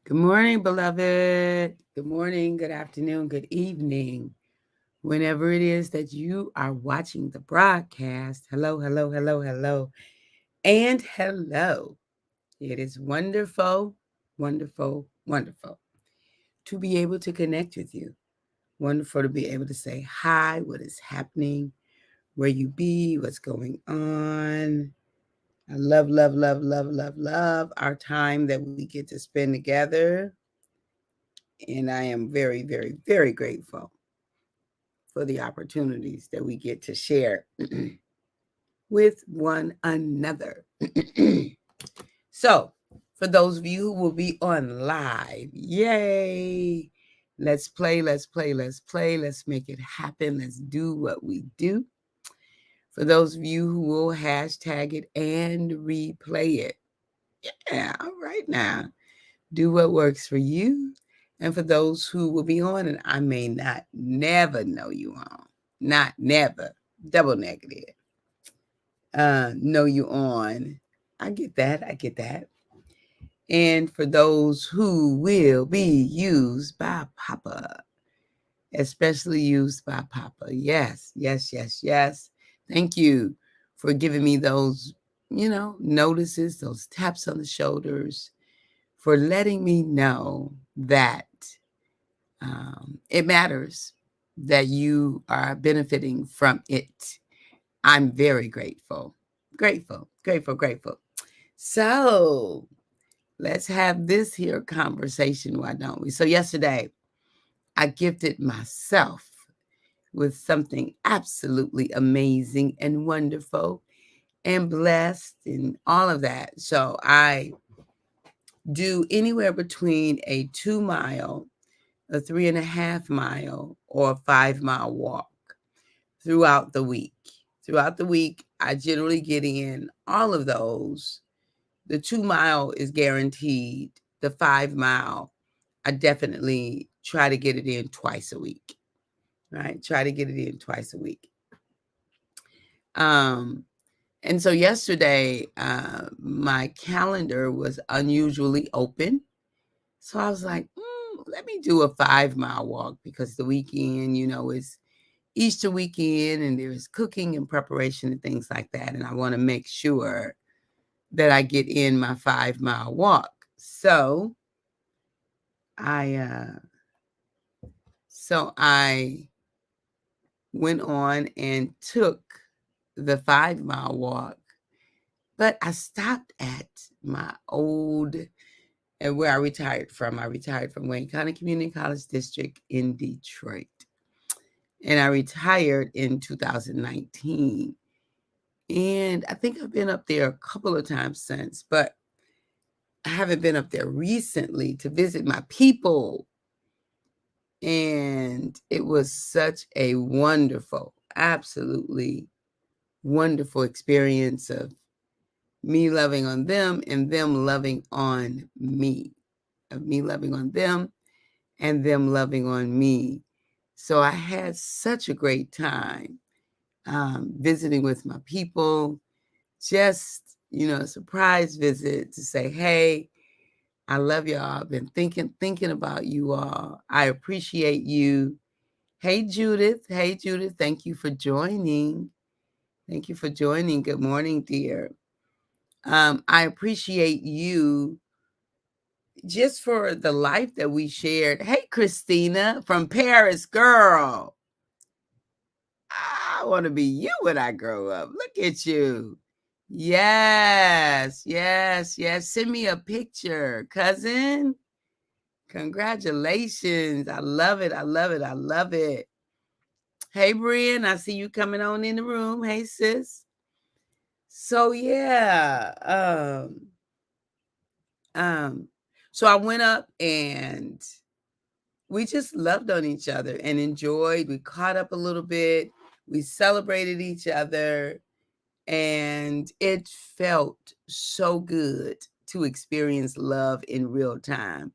Good morning, beloved. Good morning, good afternoon, good evening. Whenever it is that you are watching the broadcast, hello, hello, hello, hello, and hello. It is wonderful, wonderful, wonderful to be able to connect with you. Wonderful to be able to say hi, what is happening, where you be, what's going on. I love, love, love, love, love, love our time that we get to spend together. And I am very, very, very grateful for the opportunities that we get to share with one another. So, for those of you who will be on live, yay! Let's play, let's play, let's play. Let's make it happen. Let's do what we do. For those of you who will hashtag it and replay it, yeah, all right now. Do what works for you. And for those who will be on, and I may not never know you on, not never, double negative, know you on. I get that. I get that. And for those who will be used by Papa, especially used by Papa. Yes, yes, yes, yes. Thank you for giving me those, notices, those taps on the shoulders, for letting me know that it matters, that you are benefiting from it. I'm very grateful. Grateful, grateful, grateful. So let's have this here conversation, why don't we? So, yesterday, I gifted myself with something absolutely amazing and wonderful and blessed and all of that. So, I do anywhere between a 2 mile, a 3.5 mile, or a 5 mile walk throughout the week. Throughout the week, I generally get in all of those. The 2 mile is guaranteed. The 5 mile, I definitely try to get it in twice a week. Right? Try to get it in twice a week. Um, and so yesterday, my calendar was unusually open. So I was like, let me do a 5 mile walk because the weekend, is Easter weekend and there's cooking and preparation and things like that. And I want to make sure that I get in my 5 mile walk. I uh so I went on and took the 5 mile walk, but I stopped at my old and where I retired from. I retired from Wayne County Community College District in Detroit. And I retired in 2019. And I think I've been up there a couple of times since, but I haven't been up there recently to visit my people. And it was such a wonderful, absolutely wonderful experience of me loving on them and them loving on me, of me loving on them and them loving on me. So I had such a great time visiting with my people, just, a surprise visit to say, hey, I love y'all. I've been thinking about you all. I appreciate you. Hey, Judith. Hey, Judith. Thank you for joining. Thank you for joining. Good morning, dear. I appreciate you just for the life that we shared. Hey, Christina from Paris, girl. I want to be you when I grow up. Look at you. Yes, yes, yes. Send me a picture, cousin. Congratulations. I love it. I love it. I love it. Hey, Brian, I see you coming on in the room. Hey, sis. So yeah, um, so I went up and we just loved on each other and enjoyed. We caught up a little bit. We celebrated each other, and it felt so good to experience love in real time.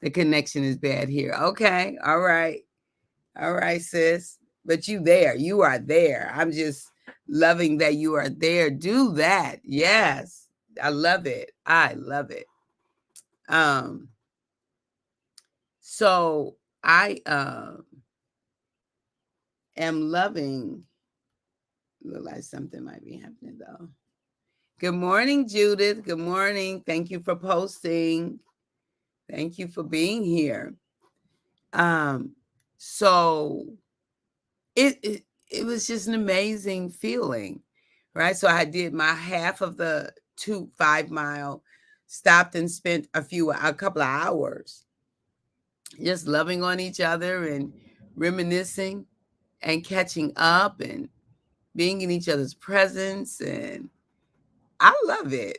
The connection is bad here. Okay, all right. All right, sis. But you are there. I'm just loving that you are there. Do that. Yes. I love it. I love it. Um, So I am loving. Look like something might be happening though. Good morning, Judith. Good morning. Thank you for posting. Thank you for being here. Um, so it was just an amazing feeling, right? So I did my half of the 5 mile, stopped and spent a couple of hours just loving on each other and reminiscing and catching up and being in each other's presence. And I love it.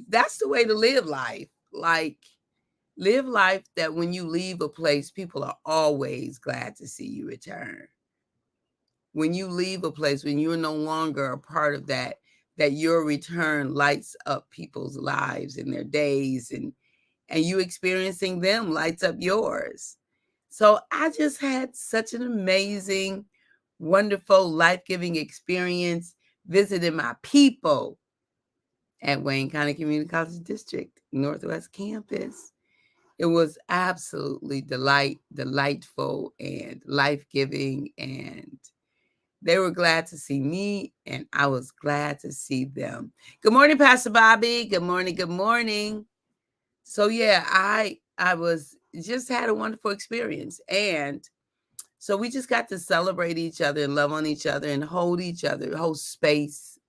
That's the way to live life. Like, live life that when you leave a place, people are always glad to see you return. When you leave a place, when you're no longer a part of that, that your return lights up people's lives and their days, and you experiencing them lights up yours. So I just had such an amazing, wonderful, life-giving experience visiting my people at Wayne County Community College District Northwest Campus. It was absolutely delightful and life-giving, and they were glad to see me, and I was glad to see them. Good morning, Pastor Bobby. Good morning. Good morning. So yeah, I was just had a wonderful experience, and so we just got to celebrate each other and love on each other and hold each other, hold space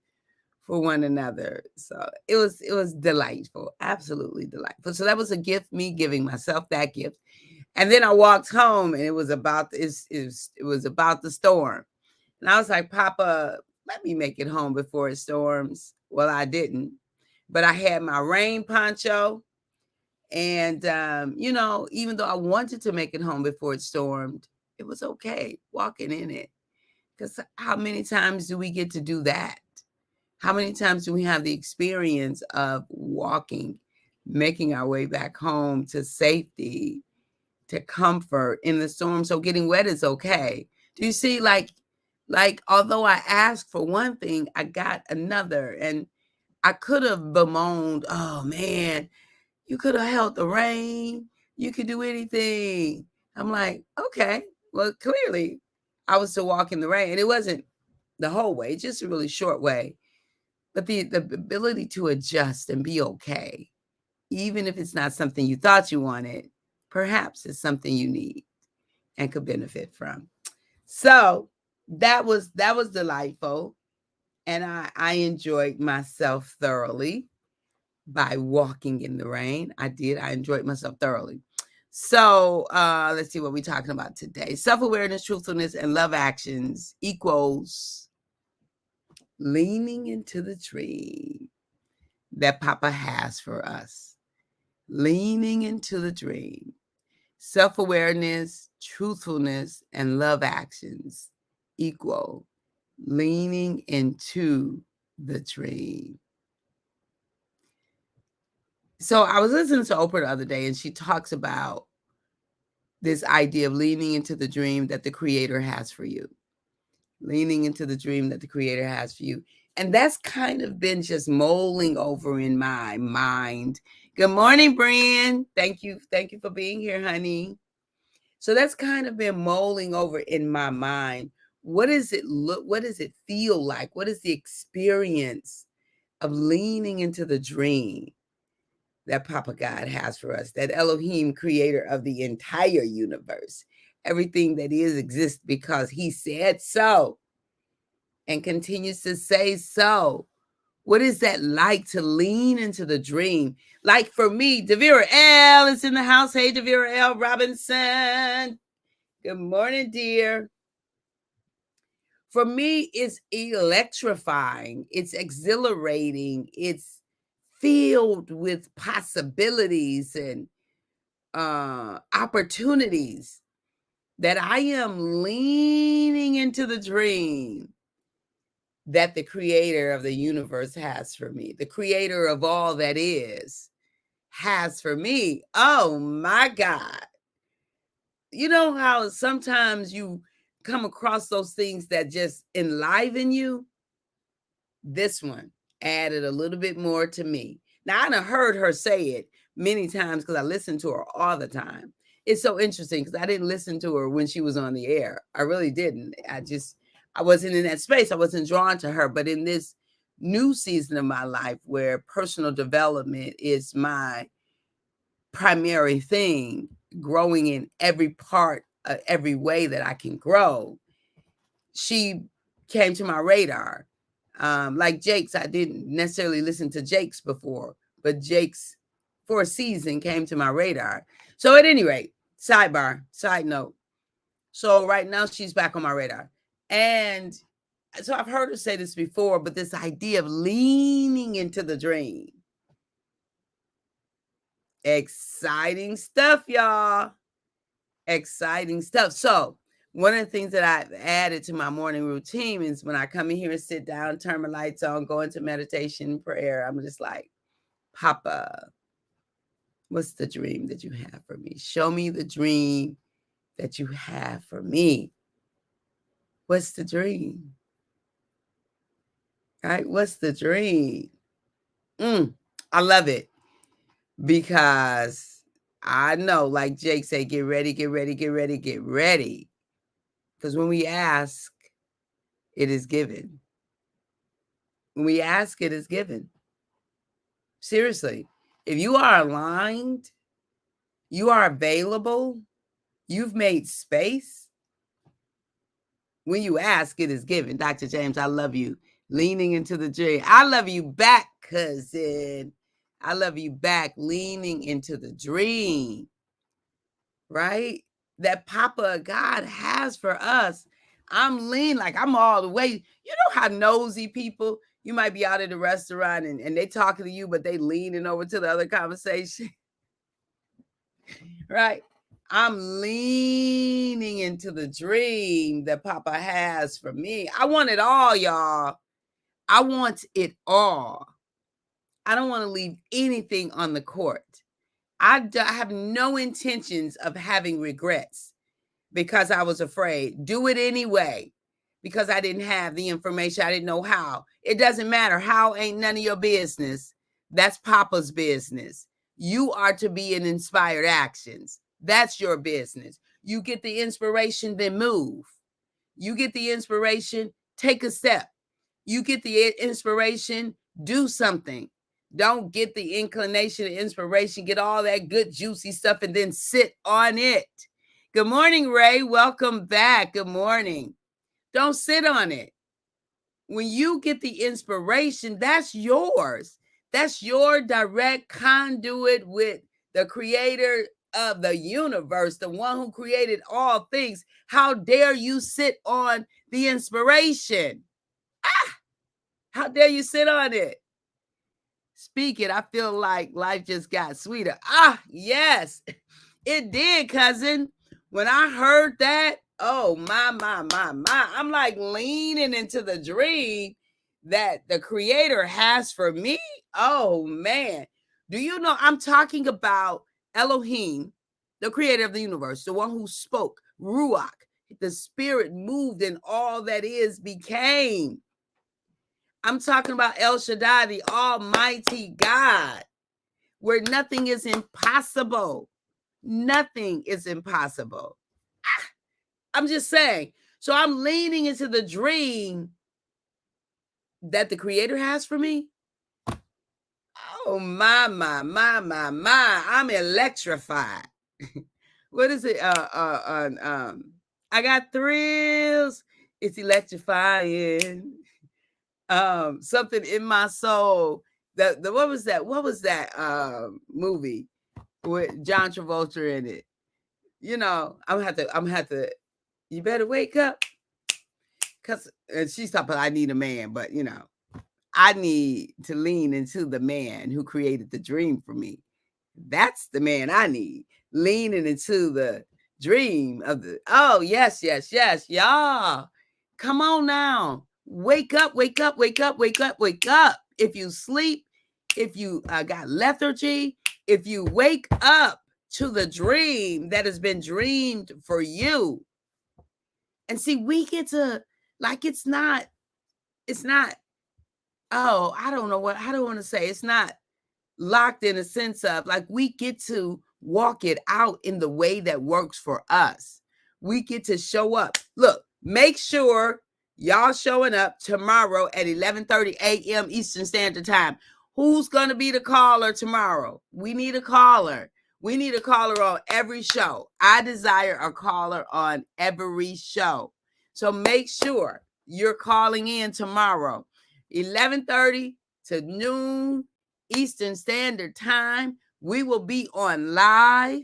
for one another. So it was delightful, absolutely delightful. So that was a gift, me giving myself that gift. And then I walked home, and it was about it was about the storm. And I was like, Papa, let me make it home before it storms. Well, I didn't, but I had my rain poncho. And, even though I wanted to make it home before it stormed, it was okay walking in it. Because how many times do we get to do that? How many times do we have the experience of walking, making our way back home to safety, to comfort in the storm? So getting wet is okay. Do you see, like although I asked for one thing, I got another. And I could have bemoaned, oh man, you could have held the rain. You could do anything. I'm like, okay, well, clearly I was to walk in the rain. And it wasn't the whole way, just a really short way. But the ability to adjust and be okay, even if it's not something you thought you wanted, perhaps it's something you need and could benefit from. So that was delightful. And I enjoyed myself thoroughly by walking in the rain. I did. I enjoyed myself thoroughly. So let's see what we're talking about today. Self-awareness, truthfulness, and love actions equals leaning into the dream that Papa has for us. Leaning into the dream. Self-awareness, truthfulness, and love actions equal leaning into the dream. So I was listening to Oprah the other day, and she talks about this idea of leaning into the dream that the Creator has for you. Leaning into the dream that the Creator has for you. And that's kind of been just mulling over in my mind. Good morning, Brian. Thank you. Thank you for being here, honey. So that's kind of been mulling over in my mind. What does it look? What does it feel like? What is the experience of leaning into the dream that Papa God has for us, that Elohim, creator of the entire universe? Everything that is exists because he said so and continues to say so. What is that like to lean into the dream? Like for me, Devira L is in the house. Hey, Devira L. Robinson. Good morning, dear. For me, it's electrifying. It's exhilarating. It's filled with possibilities and opportunities that I am leaning into the dream that the creator of the universe has for me, the creator of all that is has for me. Oh my God. You know how sometimes you come across those things that just enliven you? This one added a little bit more to me. Now, I done heard her say it many times because I listen to her all the time. it's so interesting because I didn't listen to her when she was on the air. I really didn't. I wasn't in that space. I wasn't drawn to her. But in this new season of my life where personal development is my primary thing, growing in every part, every way that I can grow, she came to my radar. Like Jake's, I didn't necessarily listen to Jake's before, but Jake's for a season came to my radar. So at any rate, side note. So right now she's back on my radar. And so I've heard her say this before, but this idea of leaning into the dream. Exciting stuff, y'all. Exciting stuff. So one of the things that I've added to my morning routine is when I come in here and sit down, turn my lights on, go into meditation, prayer, I'm just like, Papa, what's the dream that you have for me? Show me the dream that you have for me. What's the dream? Right? What's the dream? I love it because I know, like Jake said, get ready, get ready, get ready, get ready. Because when we ask, it is given. When we ask, it is given. Seriously, if you are aligned, you are available, you've made space. When you ask, it is given. Dr. James, I love you. Leaning into the dream. I love you back, cousin. I love you back, leaning into the dream, right? That Papa God has for us. I'm lean, like I'm all the way. You know how nosy people, you might be out at a restaurant and they talking to you, but they leaning over to the other conversation, right? I'm leaning into the dream that Papa has for me. I want it all, y'all. I want it all. I don't want to leave anything on the court. I have no intentions of having regrets because I was afraid. Do it anyway because I didn't have the information. I didn't know how. It doesn't matter. How ain't none of your business. That's Papa's business. You are to be in inspired actions. That's your business. You get the inspiration, then move. You get the inspiration, take a step. You get the inspiration, do something. Don't get the inclination and inspiration, get all that good juicy stuff and then sit on it. Good morning, Ray. Welcome back. Good morning. Don't sit on it. When you get the inspiration, that's yours. That's your direct conduit with the creator of the universe, the one who created all things. How dare you sit on the inspiration? How dare you sit on it? Speak it. I feel like life just got sweeter. Yes, it did, cousin. When I heard that, oh, my. I'm like leaning into the dream that the creator has for me. Oh, man. Do you know I'm talking about Elohim, the creator of the universe, the one who spoke, Ruach, the spirit moved and all that is became. I'm talking about El Shaddai, the Almighty God, where nothing is impossible. Nothing is impossible. I'm just saying. So I'm leaning into the dream that the Creator has for me. Oh, my. I'm electrified. What is it? I got thrills. It's electrifying. Something in my soul. What was that movie with John Travolta in it? You know, I'm gonna have to you better wake up. Cause she's talking about I need a man, but you know, I need to lean into the man who created the dream for me. That's the man I need. Leaning into the dream of the yes, y'all. Come on now. Wake up. If you sleep, if you got lethargy, if you wake up to the dream that has been dreamed for you. And see, we get to, like, it's not, I don't know I don't want to say. It's not locked in a sense of, like, we get to walk it out in the way that works for us. We get to show up. Look, make sure y'all showing up tomorrow at 11:30 a.m. Eastern Standard Time. Who's going to be the caller tomorrow? We need a caller. We need a caller on every show. I desire a caller on every show. So make sure you're calling in tomorrow, 11:30 to noon Eastern Standard Time. We will be on live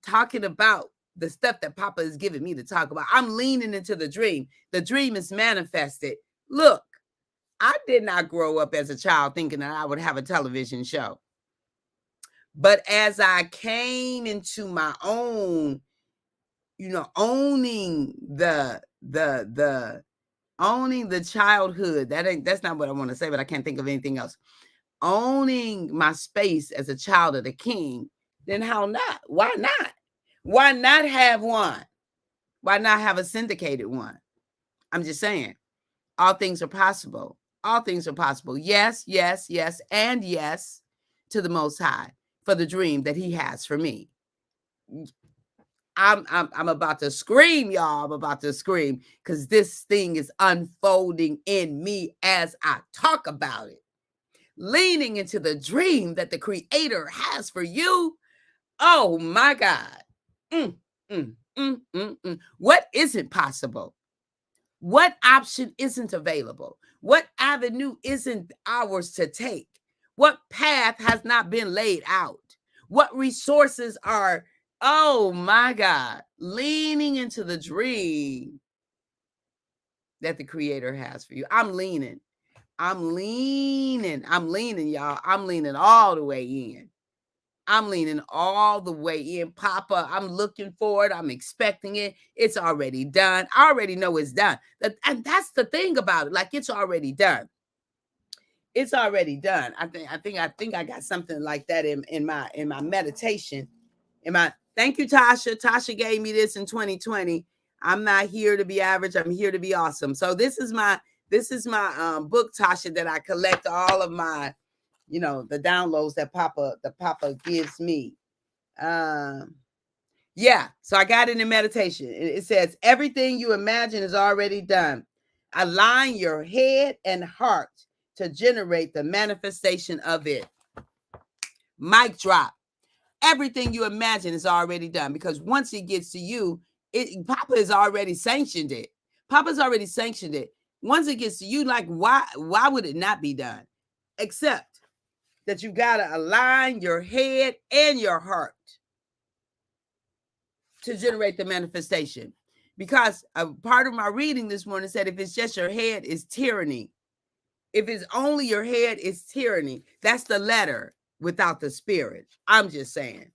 talking about the stuff that Papa is giving me to talk about. I'm leaning into the dream. The dream is manifested. Look, I did not grow up as a child thinking that I would have a television show. But as I came into my own, owning the childhood, that's not what I want to say, but I can't think of anything else. Owning my space as a child of the King, then how not? Why not? Why not have one? Why not have a syndicated one? I'm just saying, all things are possible. All things are possible. Yes, yes, yes, and yes to the Most High for the dream that He has for me. I'm about to scream, y'all. I'm about to scream because this thing is unfolding in me as I talk about it. Leaning into the dream that the Creator has for you. Oh my God. What isn't possible? What option isn't available? What avenue isn't ours to take? What path has not been laid out? What resources are, oh my God, leaning into the dream that the Creator has for you? I'm leaning, y'all. I'm leaning all the way in. I'm leaning all the way in, Papa. I'm looking for it. I'm expecting it. It's already done. I already know it's done. And that's the thing about it. Like, it's already done. It's already done. I think I got something like that in my meditation. Thank you, Tasha. Tasha gave me this in 2020. I'm not here to be average. I'm here to be awesome. So this is my book, Tasha, that I collect all of my the downloads that Papa gives me. Yeah, so I got it in meditation. It says, everything you imagine is already done. Align your head and heart to generate the manifestation of it. Mic drop. Everything you imagine is already done, because once it gets to you, Papa has already sanctioned it. Papa's already sanctioned it. Once it gets to you, like, why would it not be done? Except that you got to align your head and your heart to generate the manifestation. Because a part of my reading this morning said, if it's just your head, it's tyranny. If it's only your head, it's tyranny. That's the letter without the spirit. I'm just saying.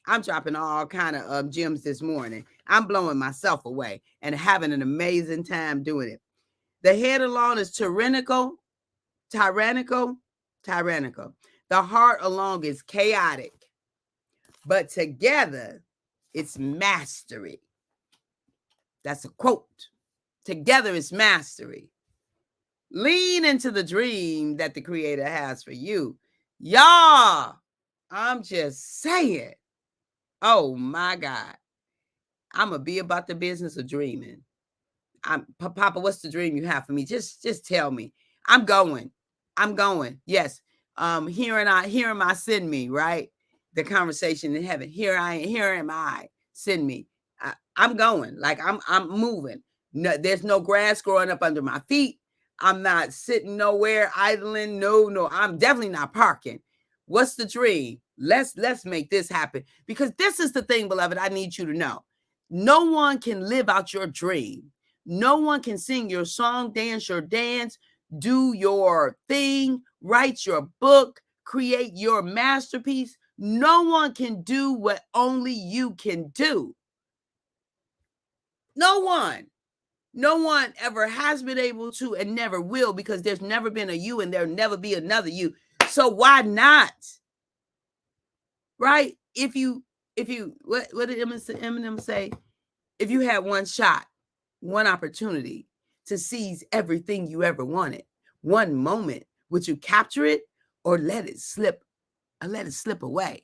I'm dropping all kind of gems this morning. I'm blowing myself away and having an amazing time doing it. The head alone is tyrannical. The heart alone is chaotic. But together, it's mastery. That's a quote. Together, it's mastery. Lean into the dream that the Creator has for you. Y'all, I'm just saying. Oh my God. I'm going to be about the business of dreaming. Papa, what's the dream you have for me? Just tell me. I'm going. Yes. Here am I, send me, right? The conversation in heaven. Here am I, send me. I'm going. Like, I'm moving. No, there's no grass growing up under my feet. I'm not sitting nowhere idling. No, I'm definitely not parking. What's the dream? Let's make this happen. Because this is the thing, beloved, I need you to know. No one can live out your dream. No one can sing your song, dance your dance, do your thing, write your book, create your masterpiece. No one can do what only you can do. No one. No one ever has been able to and never will, because there's never been a you and there'll never be another you. So why not? Right? What did Eminem say? If you had one shot, one opportunity to seize everything you ever wanted, one moment, would you capture it or let it slip away?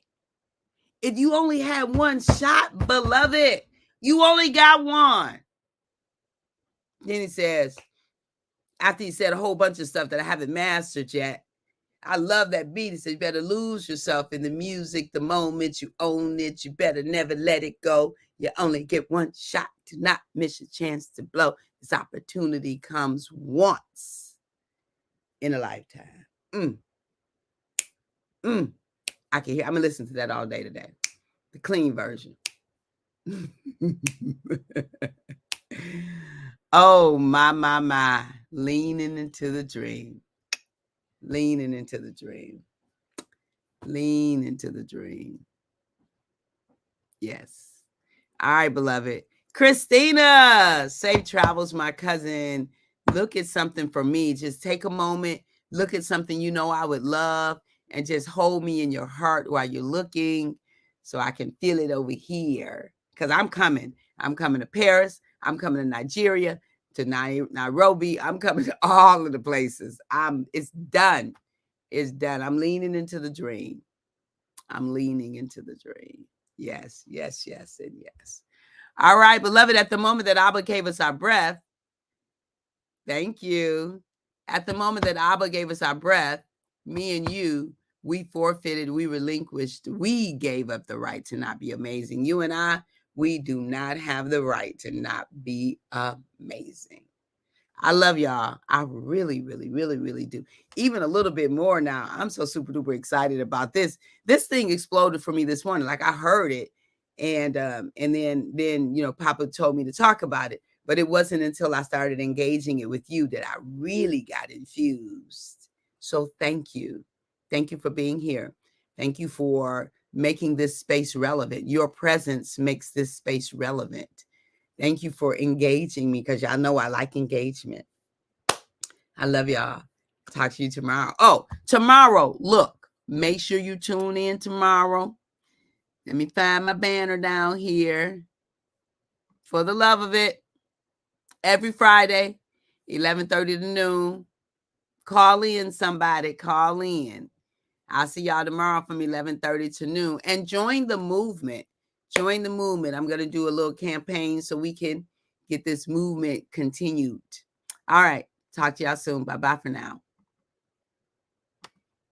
If you only had one shot, beloved, you only got one. Then he says, after he said a whole bunch of stuff that I haven't mastered yet, I love that beat. He said, you better lose yourself in the music the moment you own it. You better never let it go. You only get one shot to not miss a chance to blow. This opportunity comes once in a lifetime. I can hear. I'm going to listen to that all day today. The clean version. Oh, my. Leaning into the dream. Leaning into the dream. Lean into the dream. Yes. All right, beloved. Christina, safe travels, my cousin. Look at something for me. Just take a moment. Look at something you know I would love and just hold me in your heart while you're looking so I can feel it over here. Because I'm coming. I'm coming to Paris. I'm coming to Nigeria, to Nairobi. I'm coming to all of the places. It's done. It's done. I'm leaning into the dream. I'm leaning into the dream. Yes, yes, yes, and yes. All right, beloved, at the moment that Abba gave us our breath, thank you. At the moment that Abba gave us our breath, me and you, we forfeited, we relinquished, we gave up the right to not be amazing. You and I, we do not have the right to not be amazing. I love y'all. I really, really, really, really do. Even a little bit more now. I'm so super duper excited about this. This thing exploded for me this morning. Like I heard it, and then Papa told me to talk about it. But it wasn't until I started engaging it with you that I really got infused. So thank you. Thank you for being here. Thank you for making this space relevant. Your presence makes this space relevant. Thank you for engaging me because y'all know I like engagement. I love y'all. Talk to you tomorrow. Oh, tomorrow, look, make sure you tune in tomorrow. Let me find my banner down here. For the love of it, every Friday, 11:30 to noon. Call in somebody. Call in. I'll see y'all tomorrow from 11:30 to noon. And join the movement. Join the movement. I'm going to do a little campaign so we can get this movement continued. All right. Talk to y'all soon. Bye-bye for now.